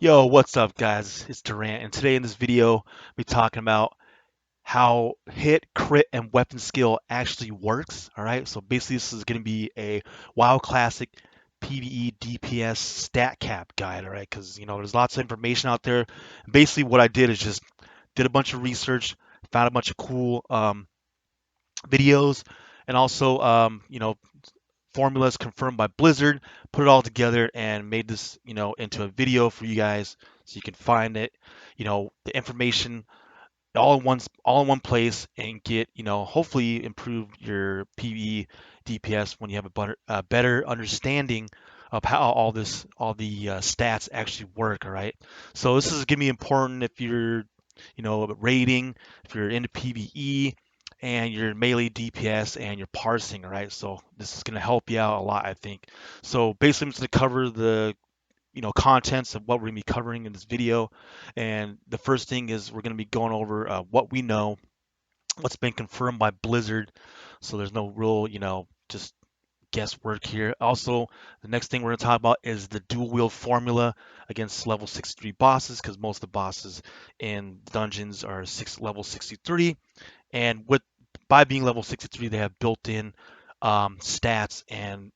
Yo, what's up, guys? It's Durant, and today in this video, we're talking about how hit, crit, and weapon skill actually works. All right, so basically, this is going to be a WoW Classic PVE DPS stat cap guide. All right, because there's lots of information out there. Basically, what I did is just did a bunch of research, found a bunch of cool videos, and also formulas confirmed by Blizzard, put it all together and made this, into a video for you guys so you can find it, the information all in one place and get, hopefully improve your PvE DPS when you have a better understanding of how all the stats actually work. All right. So this is gonna be important if you're, raiding, if you're into PvE, and your melee DPS and your parsing. All right. So this is gonna help you out a lot, I think. So basically, I'm just gonna cover the contents of what we're gonna be covering in this video. And the first thing is we're gonna be going over what we know, what's been confirmed by Blizzard. So there's no real, just guesswork here. Also, the next thing we're gonna talk about is the dual wield formula against level 63 bosses, because most of the bosses in dungeons are level 63, and with by being level 63, they have built-in stats and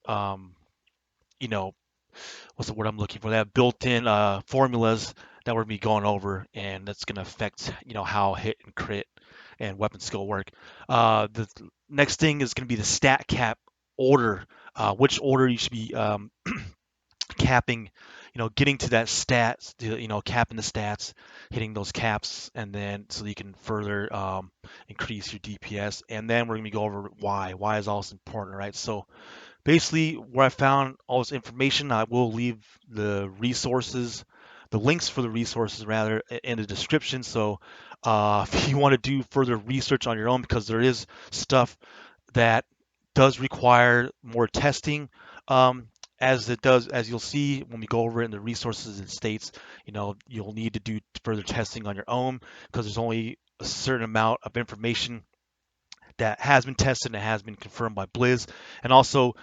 you know what's the word I'm looking for? They have built-in formulas that we're gonna be going over, and that's gonna affect how hit and crit and weapon skill work. The next thing is gonna be the stat cap order, which order you should be capping, getting to that stats, capping the stats, hitting those caps, and then so that you can further increase your DPS. And then we're gonna go over why. Why is all this important, right? So basically, where I found all this information, I will leave the links for the resources rather, in the description. So if you want to do further research on your own, because there is stuff that does require more testing, as you'll see when we go over it in the resources, it states, you'll need to do further testing on your own because there's only a certain amount of information that has been tested and has been confirmed by Blizz. And also,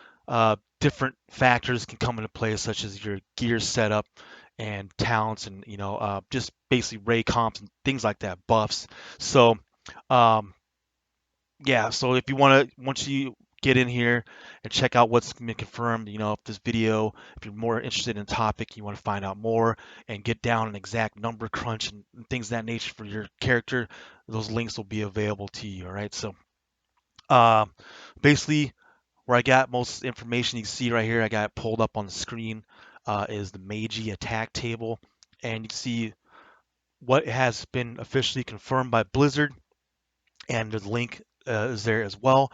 different factors can come into play, such as your gear setup and talents, and just basically ray comps and things like that, buffs. So, um, yeah. So if you once you get in here and check out what's been confirmed, if this video, if you're more interested in the topic, you want to find out more and get down an exact number crunch and things of that nature for your character, those links will be available to you. All right. So uh, basically, where I got most information, you can see right here, I got it pulled up on the screen, is the Magey attack table. And you can see what has been officially confirmed by Blizzard, and the link is there as well.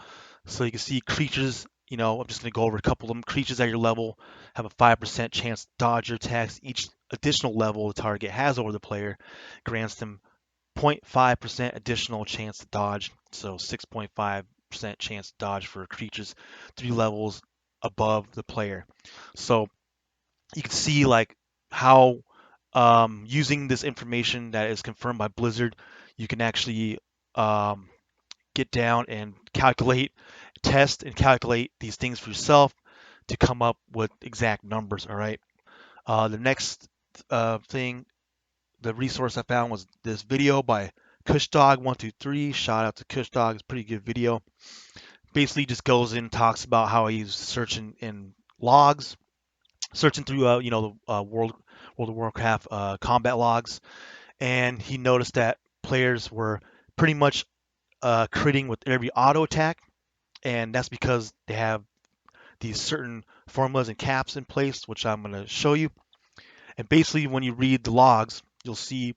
So you can see creatures, I'm just going to go over a couple of them. Creatures at your level have a 5% chance to dodge your attacks. Each additional level the target has over the player grants them 0.5% additional chance to dodge, so 6.5% chance to dodge for creatures 3 levels above the player. So you can see like how, using this information that is confirmed by Blizzard, you can actually um, get down and test and calculate these things for yourself to come up with exact numbers. All right. The next thing, the resource I found was this video by Kushdawg123. Shout out to Kushdawg, it's a pretty good video. Basically, just goes in and talks about how he's searching in logs, searching through the World of Warcraft combat logs, and he noticed that players were pretty much critting with every auto attack, and that's because they have these certain formulas and caps in place, which I'm going to show you. And basically, when you read the logs, you'll see,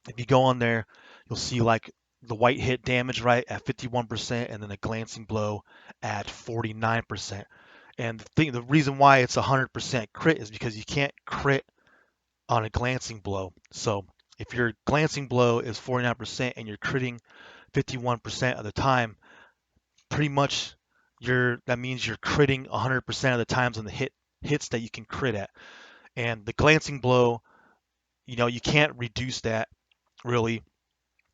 if you go on there, you'll see like the white hit damage right at 51%, and then a glancing blow at 49%. And the reason why it's 100% crit is because you can't crit on a glancing blow. So if your glancing blow is 49% and you're critting 51% of the time, pretty much that means you're critting 100% of the times on the hits that you can crit at. And the glancing blow, you can't reduce that really.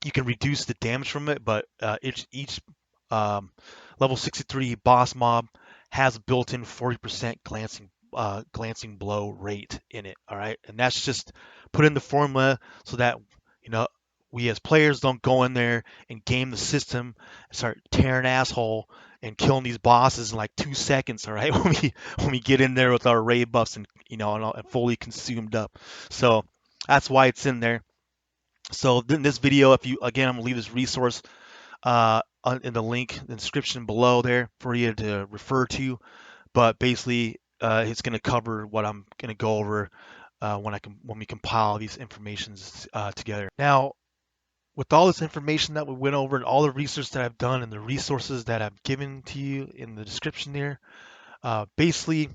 You can reduce the damage from it, but each level 63 boss mob has a built-in 40% glancing glancing blow rate in it. All right, and that's just put in the formula so that you know we as players don't go in there and game the system and start tearing asshole and killing these bosses in like 2 seconds. All right, when we get in there with our raid buffs and and fully consumed up. So that's why it's in there. So in this video, if you again, I'm gonna leave this resource in the link in the description below there for you to refer to. But basically, it's going to cover what I'm going to go over when we compile these informations together. Now, with all this information that we went over and all the research that I've done and the resources that I've given to you in the description there, basically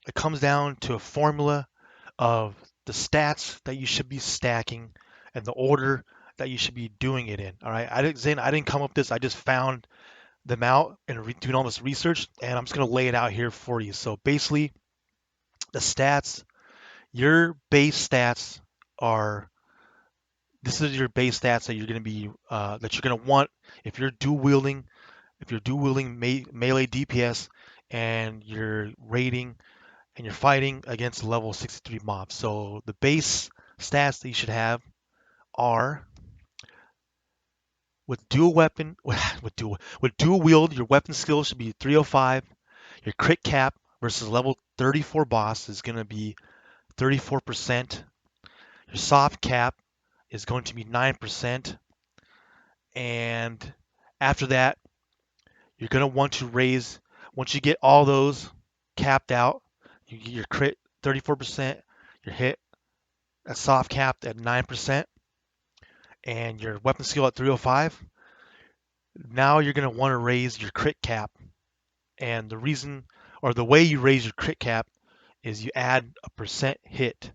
it comes down to a formula of the stats that you should be stacking and the order that you should be doing it in. All right, I didn't come up with this. I just found them out and doing all this research, and I'm just going to lay it out here for you. So basically, the stats, your base stats are this is your base stats that you're going to be that you're going to want if you're dual wielding melee DPS and you're raiding and you're fighting against level 63 mobs. So the base stats that you should have are with dual weapon with dual wield, your weapon skill should be 305. Your crit cap versus level 34 boss is going to be 34%. Your soft cap is going to be 9%. And after that, you're going to want to raise, once you get all those capped out, you get your crit 34%, your hit at soft capped at 9%, and your weapon skill at 305. Now you're going to want to raise your crit cap. And the reason, or the way you raise your crit cap is you add a percent hit,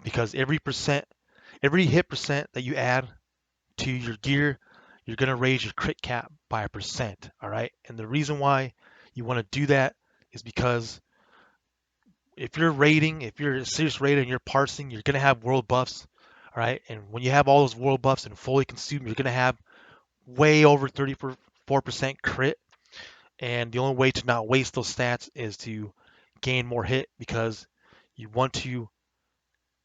because every hit percent that you add to your gear, you're going to raise your crit cap by a percent. All right. And the reason why you want to do that is because if you're a serious raider and you're parsing, you're going to have world buffs. All right. And when you have all those world buffs and fully consumed, you're going to have way over 34% crit. And the only way to not waste those stats is to gain more hit, because you want to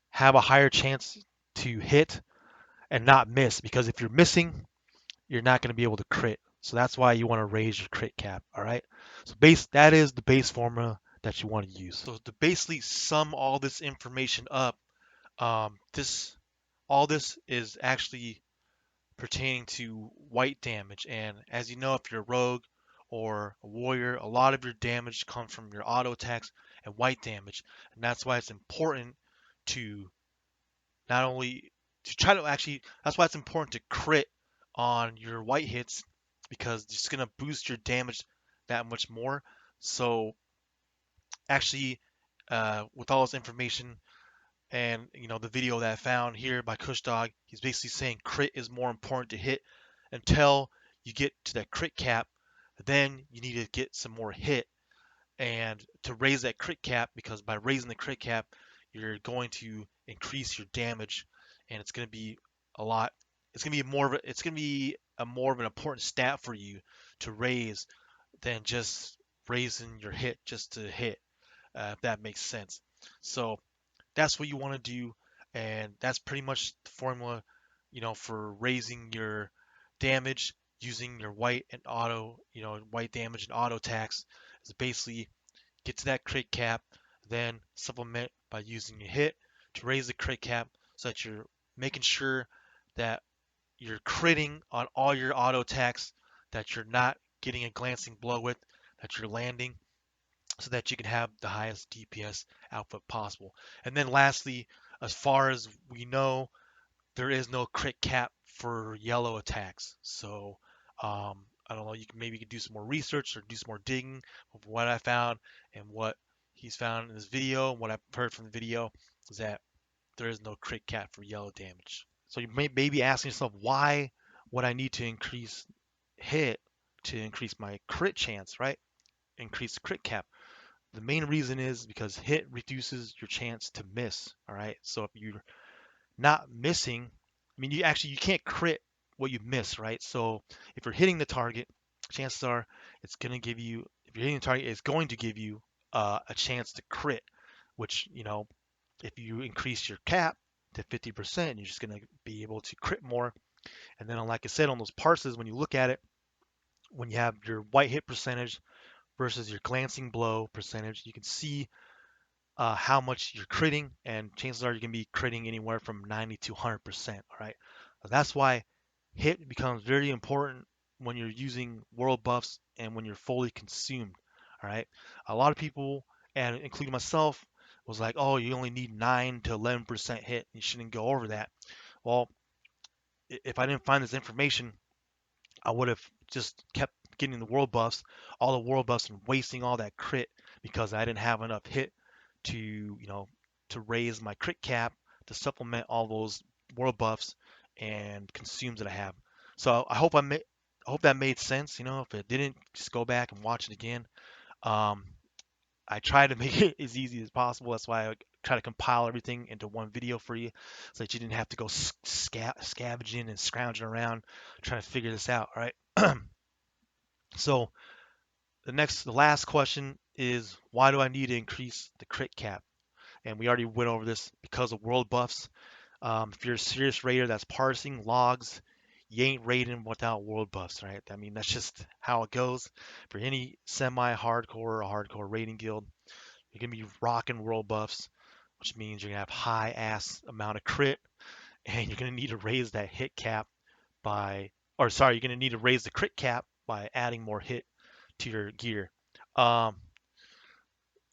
have a higher chance to hit and not miss, because if you're missing, you're not going to be able to crit. So that's why you want to raise your crit cap. All right. So that is the base formula that you want to use. So to basically sum all this information up, all this is actually pertaining to white damage. And as you know, if you're a rogue or a warrior, a lot of your damage comes from your auto attacks and white damage. And that's why it's important to not only to try to actually, that's why it's important to crit on your white hits, because it's just going to boost your damage that much more. So actually, with all this information and the video that I found here by Kushdawg, he's basically saying crit is more important to hit until you get to that crit cap. Then you need to get some more hit and to raise that crit cap, because by raising the crit cap, you're going to increase your damage, and it's going to be a lot. It's going to be more of an important stat for you to raise than just raising your hit just to hit, if that makes sense. So that's what you want to do, and that's pretty much the formula, for raising your damage using your white and auto, white damage and auto attacks is basically get to that crit cap, then supplement by using your hit to raise the crit cap, so that you're making sure that you're critting on all your auto attacks, that you're not getting a glancing blow with, that you're landing, so that you can have the highest DPS output possible. And then lastly, as far as we know, there is no crit cap for yellow attacks. So I don't know, maybe you can do some more research or do some more digging of what I found and what he's found in this video, and what I've heard from the video is that there is no crit cap for yellow damage. So you may be asking yourself, why would I need to increase hit to increase my crit chance, right? Increase the crit cap. The main reason is because hit reduces your chance to miss. All right. So if you're not missing, I mean, you can't crit what you miss, right? So if you're hitting the target, chances are it's going to give you, if you're hitting the target, it's going to give you a chance to crit, which, if you increase your cap to 50%, you're just going to be able to crit more. And then, like I said, on those parses, when you look at it, when you have your white hit percentage versus your glancing blow percentage, you can see how much you're critting, and chances are you can be critting anywhere from 90 to 100%. All right, so that's why hit becomes very important when you're using world buffs and when you're fully consumed. All right, a lot of people, and including myself, was like, oh, you only need 9 to 11% hit. You shouldn't go over that. Well, if I didn't find this information, I would have just kept getting the world buffs, all the world buffs, and wasting all that crit because I didn't have enough hit to, to raise my crit cap to supplement all those world buffs and consumes that I have. So I hope that made sense. If it didn't, just go back and watch it again. Um, I try to make it as easy as possible. That's why I try to compile everything into one video for you, so that you didn't have to go scavenging and scrounging around trying to figure this out. All right. So the last question is, why do I need to increase the crit cap? And we already went over this because of world buffs. If you're a serious raider that's parsing logs, you ain't raiding without world buffs, right? I mean, that's just how it goes. For any semi-hardcore or hardcore raiding guild, you're gonna be rocking world buffs, which means you're gonna have high ass amount of crit, and you're gonna need to raise that hit cap by, or sorry, you're gonna need to raise the crit cap by adding more hit to your gear. Um,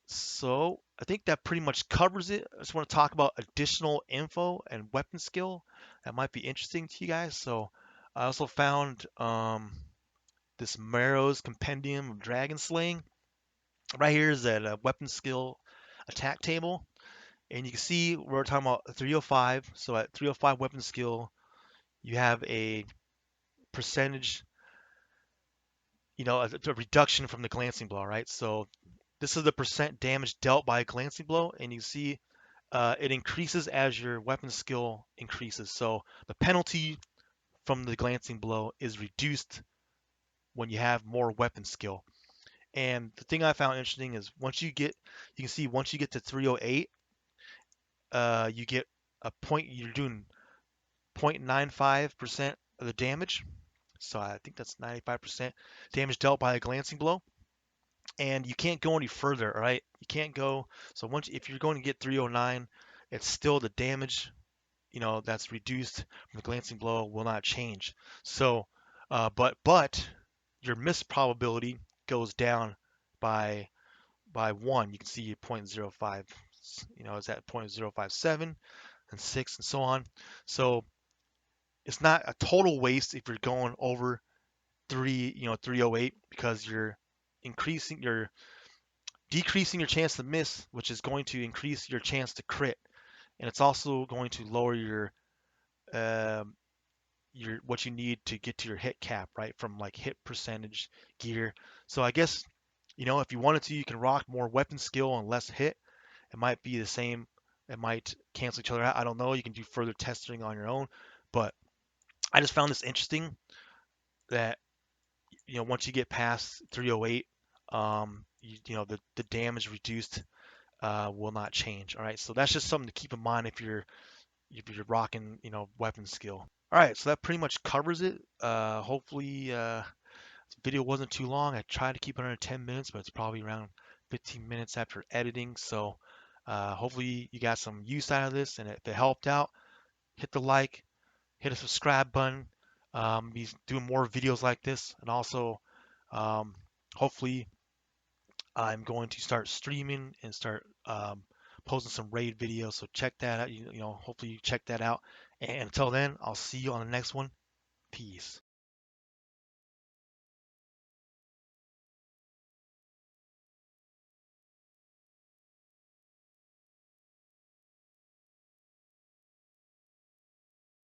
so I think that pretty much covers it. I just want to talk about additional info and weapon skill that might be interesting to you guys. So I also found this Marrow's Compendium of Dragonslaying. Right here is that weapon skill attack table. And you can see we're talking about 305. So at 305 weapon skill, you have a percentage, a reduction from the glancing blow, right? So this is the percent damage dealt by a glancing blow, and you see it increases as your weapon skill increases. So the penalty from the glancing blow is reduced when you have more weapon skill. And the thing I found interesting is you can see once you get to 308, you get you're doing 0.95% of the damage. So I think that's 95% damage dealt by a glancing blow. And you can't go any further, right? You can't go. So if you're going to get 309, it's still the damage, that's reduced from the glancing blow will not change. So, but your miss probability goes down by 1. You can see 0.05, it's at 0.057 and 6 and so on. So it's not a total waste if you're going over 308, because you're decreasing your chance to miss, which is going to increase your chance to crit, and it's also going to lower um, what you need to get to your hit cap, right? From like hit percentage gear. So I guess, if you wanted to, you can rock more weapon skill and less hit. It might be the same. It might cancel each other out. I don't know. You can do further testing on your own, but I just found this interesting that, once you get past 308, the damage reduced will not change. All right, so that's just something to keep in mind if you're rocking, weapon skill. All right, so that pretty much covers it. Hopefully, this video wasn't too long. I tried to keep it under 10 minutes, but it's probably around 15 minutes after editing. So hopefully you got some use out of this, and if it helped out, hit the like, hit a subscribe button. He's doing more videos like this, and also um, hopefully I'm going to start streaming and start posting some raid videos. So check that out. Hopefully you check that out. And until then, I'll see you on the next one. Peace.